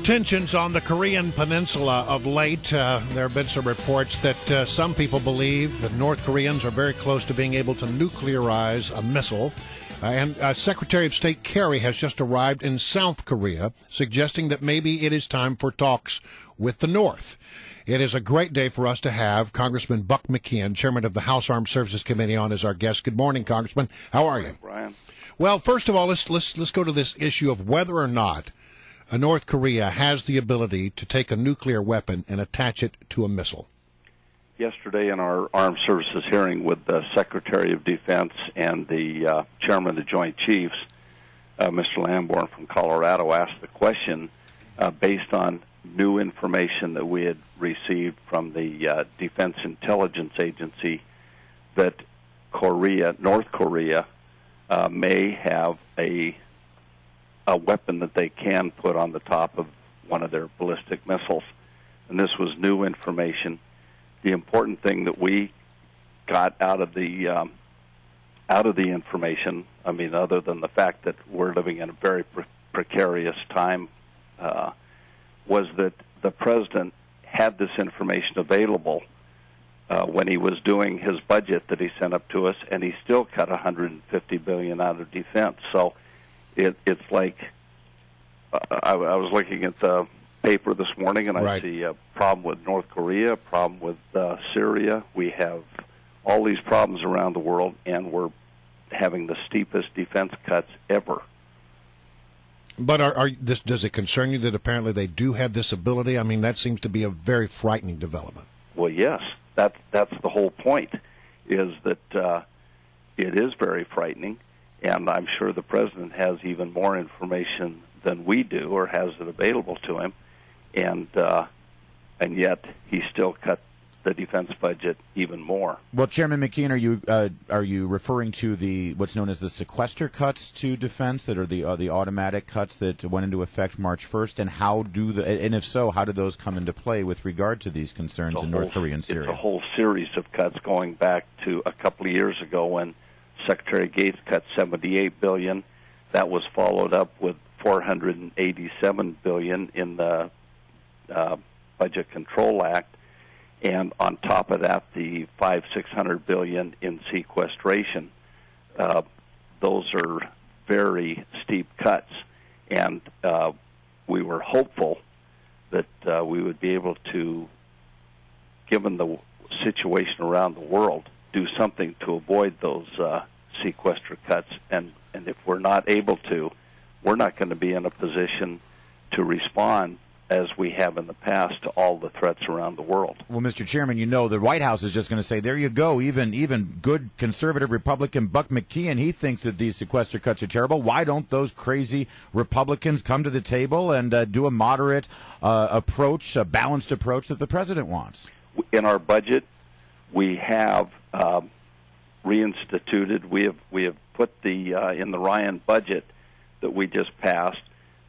tensions on the Korean peninsula of late. There have been some reports that some people believe that North Koreans are very close to being able to nuclearize a missile. And Secretary of State Kerry has just arrived in South Korea, suggesting that maybe it is time for talks with the North. It is a great day for us to have Congressman Buck McKeon, chairman of the House Armed Services Committee, on as our guest. Good morning, Congressman. How are you? Brian. Well, first of all, let's go to this issue of whether or not North Korea has the ability to take a nuclear weapon and attach it to a missile. Yesterday in our Armed Services hearing with the Secretary of Defense and the Chairman of the Joint Chiefs, Mr. Lamborn from Colorado, asked the question based on new information that we had received from the Defense Intelligence Agency that North Korea, may have a weapon that they can put on the top of one of their ballistic missiles. And this was new information. The important thing that we got out of the information, I mean, other than the fact that we're living in a very precarious time, was that the president had this information available when he was doing his budget that he sent up to us, and he still cut $150 billion out of defense. So it's like I was looking at the paper this morning, and I see a problem with North Korea, a problem with Syria. We have all these problems around the world, and we're having the steepest defense cuts ever. But does it concern you that apparently they do have this ability? I mean, that seems to be a very frightening development. Well, yes, that's the whole point, is that it is very frightening, and I'm sure the president has even more information than we do, or has it available to him, and yet he still cut the defense budget even more. Well, Chairman McKeon, are you referring to what's known as the sequester cuts to defense, that are the automatic cuts that went into effect March 1st, and if so, how do those come into play with regard to these concerns in North Korea and Syria? It's a whole series of cuts going back to a couple of years ago when Secretary Gates cut $78 billion. That was followed up with $487 billion in the Budget Control Act, and on top of that, the $600 billion in sequestration. Those are very steep cuts, and we were hopeful that we would be able to, given the situation around the world, do something to avoid those sequester cuts. And if we're not able to, we're not going to be in a position to respond as we have in the past to all the threats around the world. Well, Mr. Chairman, the White House is just going to say, there you go, even good conservative Republican Buck McKeon, he thinks that these sequester cuts are terrible. Why don't those crazy Republicans come to the table and do a moderate approach, a balanced approach that the president wants? In our budget, we have reinstituted, we have put in the Ryan budget that we just passed,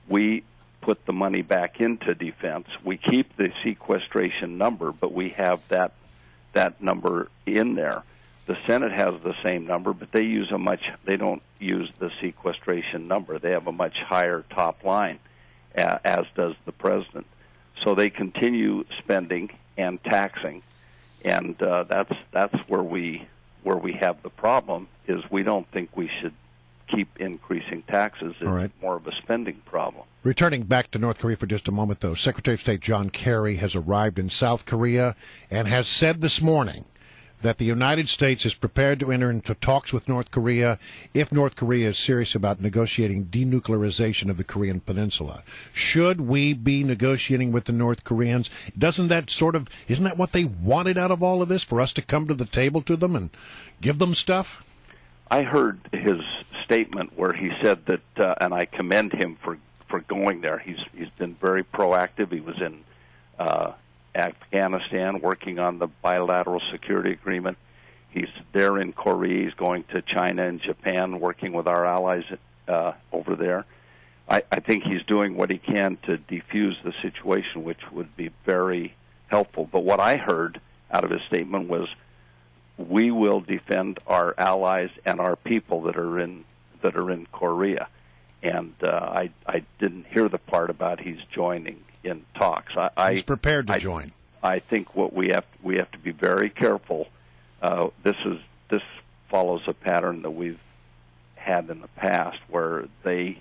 we put the money back into defense. We keep the sequestration number, but we have that number in there. The Senate has the same number, but they don't use the sequestration number. They have a much higher top line, as does the president. So they continue spending and taxing, and that's where we have the problem. Is we don't think we should keep increasing taxes. It's more of a spending problem. Returning back to North Korea for just a moment, though, Secretary of State John Kerry has arrived in South Korea and has said this morning that the United States is prepared to enter into talks with North Korea if North Korea is serious about negotiating denuclearization of the Korean peninsula. Should we be negotiating with the North Koreans? Isn't that what they wanted out of all of this, for us to come to the table to them and give them stuff? I heard his statement where he said that, and I commend him for going there. He's been very proactive. He was in Afghanistan working on the bilateral security agreement. He's there in Korea. He's going to China and Japan working with our allies over there. I think he's doing what he can to defuse the situation, which would be very helpful. But what I heard out of his statement was, we will defend our allies and our people that are in Korea. and I didn't hear the part about he's joining in talks. He's prepared to join. I think what we have to be very careful. This follows a pattern that we've had in the past, where they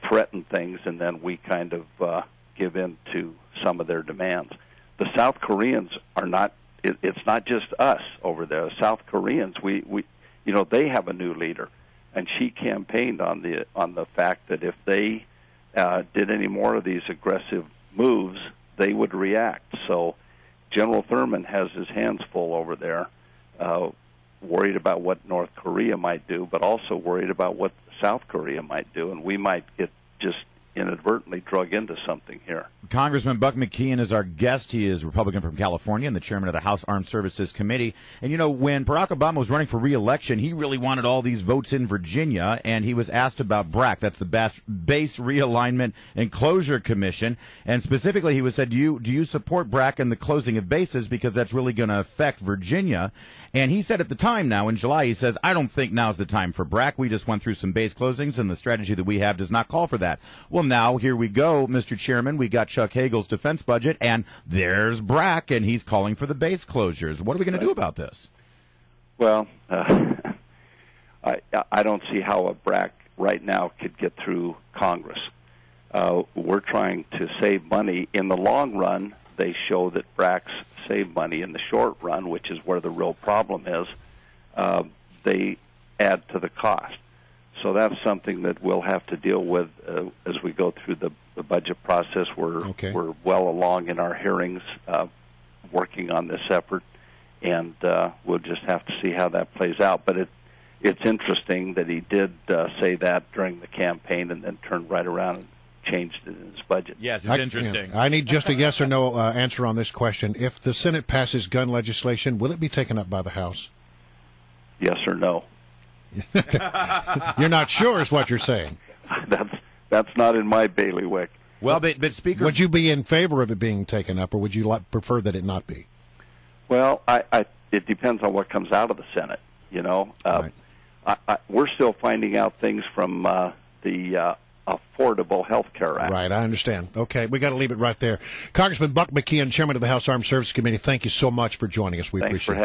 threaten things and then we kind of give in to some of their demands. The South Koreans are not. It's not just us over there. The South Koreans, they have a new leader, and she campaigned on the fact that if they did any more of these aggressive moves, they would react. So General Thurman has his hands full over there, worried about what North Korea might do, but also worried about what South Korea might do, and we might get just inadvertently drug into something here. Congressman Buck McKeon is our guest. He is Republican from California and the chairman of the House Armed Services Committee. And, when Barack Obama was running for re-election, he really wanted all these votes in Virginia, and he was asked about BRAC. That's the Base Realignment and Closure Commission. And specifically, he was said, do you support BRAC and the closing of bases, because that's really going to affect Virginia? And he said at the time now, in July, he says, I don't think now's the time for BRAC. We just went through some base closings, and the strategy that we have does not call for that. Well, now, here we go, Mr. Chairman. We got Chuck Hagel's defense budget, and there's BRAC, and he's calling for the base closures. What are we going to do about this? Well, I don't see how a BRAC right now could get through Congress. We're trying to save money. In the long run, they show that BRACs save money. In the short run, which is where the real problem is, they add to the cost. So that's something that we'll have to deal with as we go through the budget process. We're well along in our hearings, working on this effort, and we'll just have to see how that plays out. But it's interesting that he did say that during the campaign and then turned right around and changed it in his budget. Yes, it's interesting. I need just a yes or no answer on this question. If the Senate passes gun legislation, will it be taken up by the House? Yes or no? You're not sure is what you're saying. That's not in my bailiwick. Well, but Speaker, would you be in favor of it being taken up, or would you prefer that it not be? Well, it depends on what comes out of the Senate. Right. We're still finding out things from the Affordable Health Care Act. Right, I understand. Okay, we got to leave it right there. Congressman Buck McKeon, chairman of the House Armed Services Committee, thank you so much for joining us. We appreciate it.